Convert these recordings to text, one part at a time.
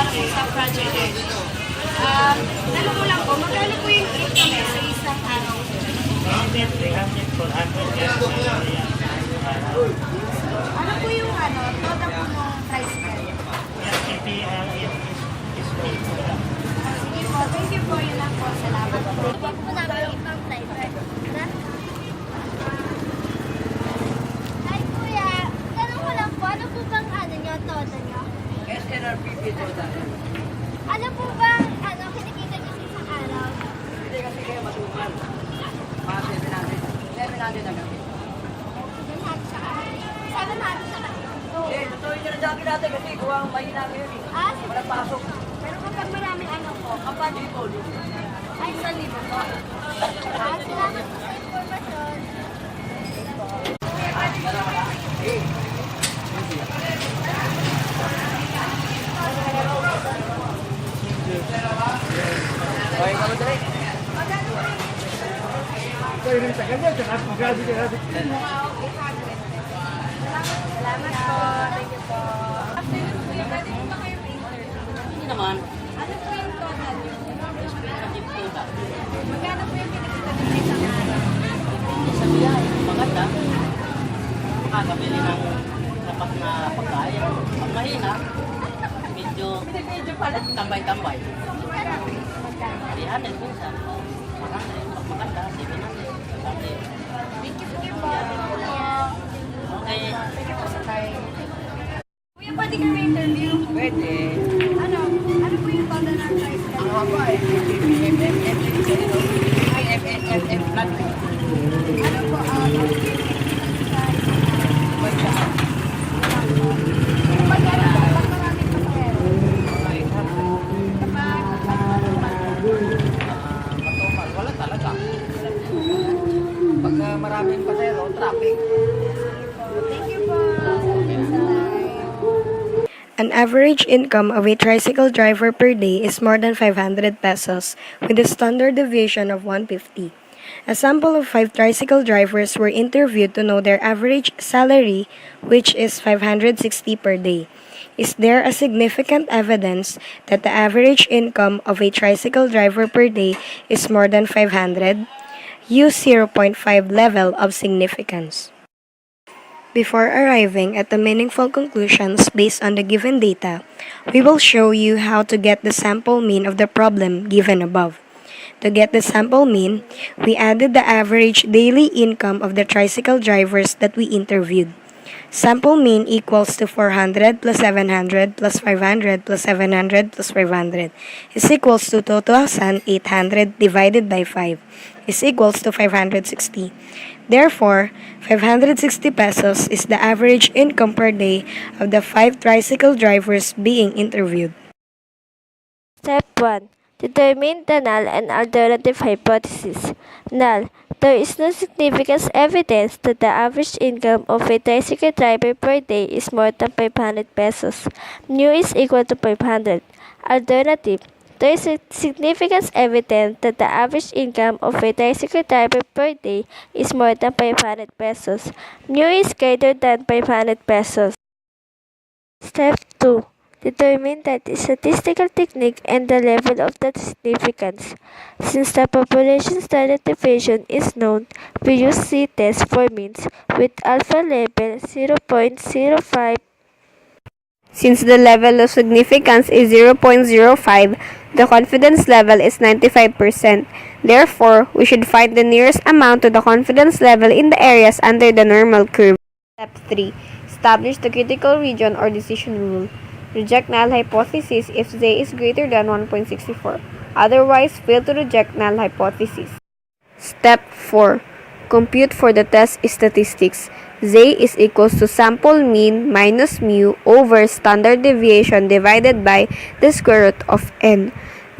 sa project ID. Tanong ko lang po, magkano po yung income sa isang araw? 300, 400. Ano po yung total po ng tricycle? Sige po, thank you po. Yun lang po. Salamat po. Huwag po namin ibang driver. Hi kuya, tanong ko lang po, ano po bang todo nyo? SNRPP total. Ano po bang kinikita nyo sa isang araw? Hindi kasi kayo masukan. Mga 700 na gabi. 700 sa kanya. 700 sa kanya. Hindi, totoo yung nilagyan natin kasi kuha ang mahina ngayon eh. Sige. Walang pasok. Pero kapag maraming po, Kapag po, ay 1,000 po. Salamat po sa informasyon. okay ka mo dali. Salamat po. Thank you po. Hindi naman. Ano po yung total nyo? Expensive total. Magkano po yung kinikita nyo sa isang araw? Sa biyahe, maganda. Makakabili ng sapat na pagkain. Pag mahina, medyo tambay-tambay. Magkano? 300 minsan. 100. Pag maganda, 700. Thank you po. Okay. Thank you po sa time. Kuya, pwede kami interview? Pwede. Ano po yung total ng price? Ang ako ay MMM flat. Ano po, Matumal, wala talaga. Pag maraming pasero, traffic. thank you po. An average income of a tricycle driver per day is more than 500 pesos, with a standard deviation of 150. A sample of 5 tricycle drivers were interviewed to know their average salary, which is 560 per day. Is there a significant evidence that the average income of a tricycle driver per day is more than 500? Use 0.5 level of significance. Before arriving at the meaningful conclusions based on the given data, we will show you how to get the sample mean of the problem given above. To get the sample mean, we added the average daily income of the tricycle drivers that we interviewed. Sample mean equals to 400 plus 700 plus 500 plus 700 plus 500 is equals to 2,800 divided by 5 is equals to 560. Therefore, 560 pesos is the average income per day of the 5 tricycle drivers being interviewed. Step 1. Determine the null and alternative hypothesis. Null. There is no significant evidence that the average income of a tricycle driver per day is more than 500 pesos. Mu is equal to 500. Alternative. There is a significant evidence that the average income of a tricycle driver per day is more than 500 pesos. Mu is greater than 500 pesos. Step 2. Determine that the statistical technique and the level of the significance. Since the population standard deviation is known, we use C-test for means with alpha level 0.05. Since the level of significance is 0.05, the confidence level is 95%. Therefore, we should find the nearest amount to the confidence level in the areas under the normal curve. Step 3. Establish the critical region or decision rule. Reject null hypothesis if Z is greater than 1.64. Otherwise, fail to reject null hypothesis. Step 4. Compute for the test statistics. Z is equals to sample mean minus mu over standard deviation divided by the square root of n.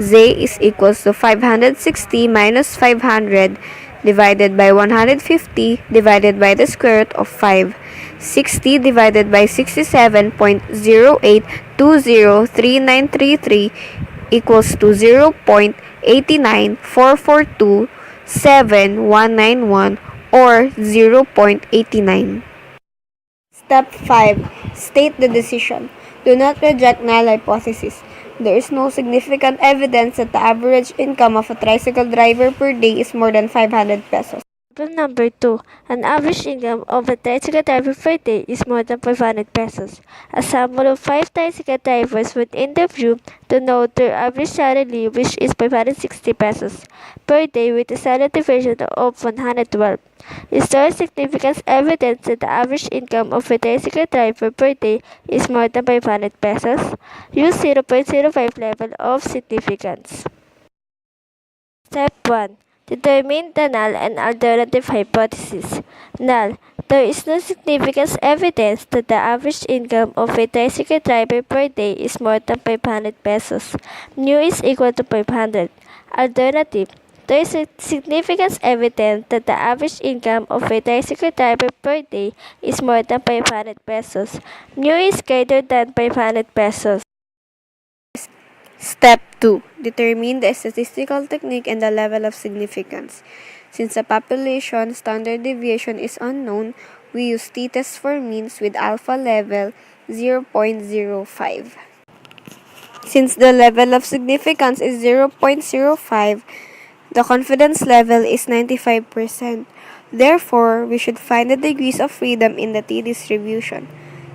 Z is equals to 560 minus 500 divided by 150 divided by the square root of 5. 60 divided by 67.08203933 equals to 0.894427191 or 0.89. Step 5. State the decision. Do not reject null hypothesis. There is no significant evidence that the average income of a tricycle driver per day is more than 500 pesos. Problem number 2. An average income of a tricycle driver per day is more than 500 pesos. A sample of 5 tricycle drivers were interviewed to know their average salary, which is 560 pesos per day with a salary division of 112. Is there significant evidence that the average income of a tricycle driver per day is more than 500 pesos? Use 0.05 level of significance. Step 1. Determine the null and alternative hypothesis. Null. There is no significant evidence that the average income of a tricycle driver per day is more than 500 pesos. Mu is equal to 500. Alternative. There is significant evidence that the average income of a tricycle driver per day is more than 500 pesos. Mu is greater than 500 pesos. Step 2. Determine the statistical technique and the level of significance. Since the population standard deviation is unknown, we use t-test for means with alpha level 0.05. Since the level of significance is 0.05, the confidence level is 95%. Therefore, we should find the degrees of freedom in the t-distribution.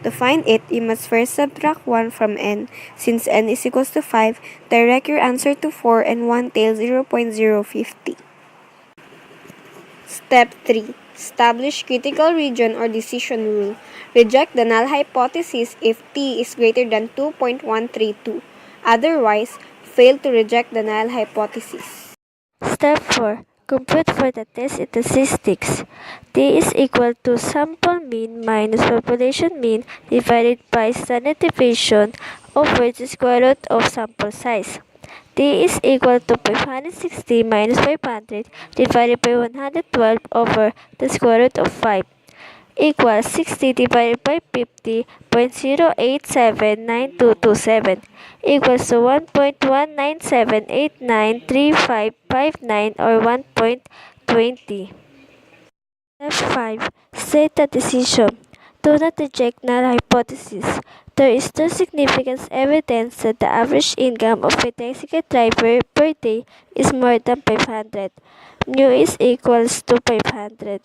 To find it, you must first subtract 1 from n. Since n is equals to 5, direct your answer to 4 and 1 tail 0.050. Step 3. Establish critical region or decision rule. Reject the null hypothesis if t is greater than 2.132. Otherwise, fail to reject the null hypothesis. Step 4. Compute for the test statistics. T is equal to sample mean minus population mean divided by standard deviation over the square root of sample size. T is equal to 560 minus 500 divided by 112 over the square root of 5 equals 60 divided by 50.0879227 equals to 1.197893559 or 1.20. Step 5. State the decision. Do not reject null hypothesis. There is no significant evidence that the average income of a tricycle driver per day is more than 500. Mu is equals to 500.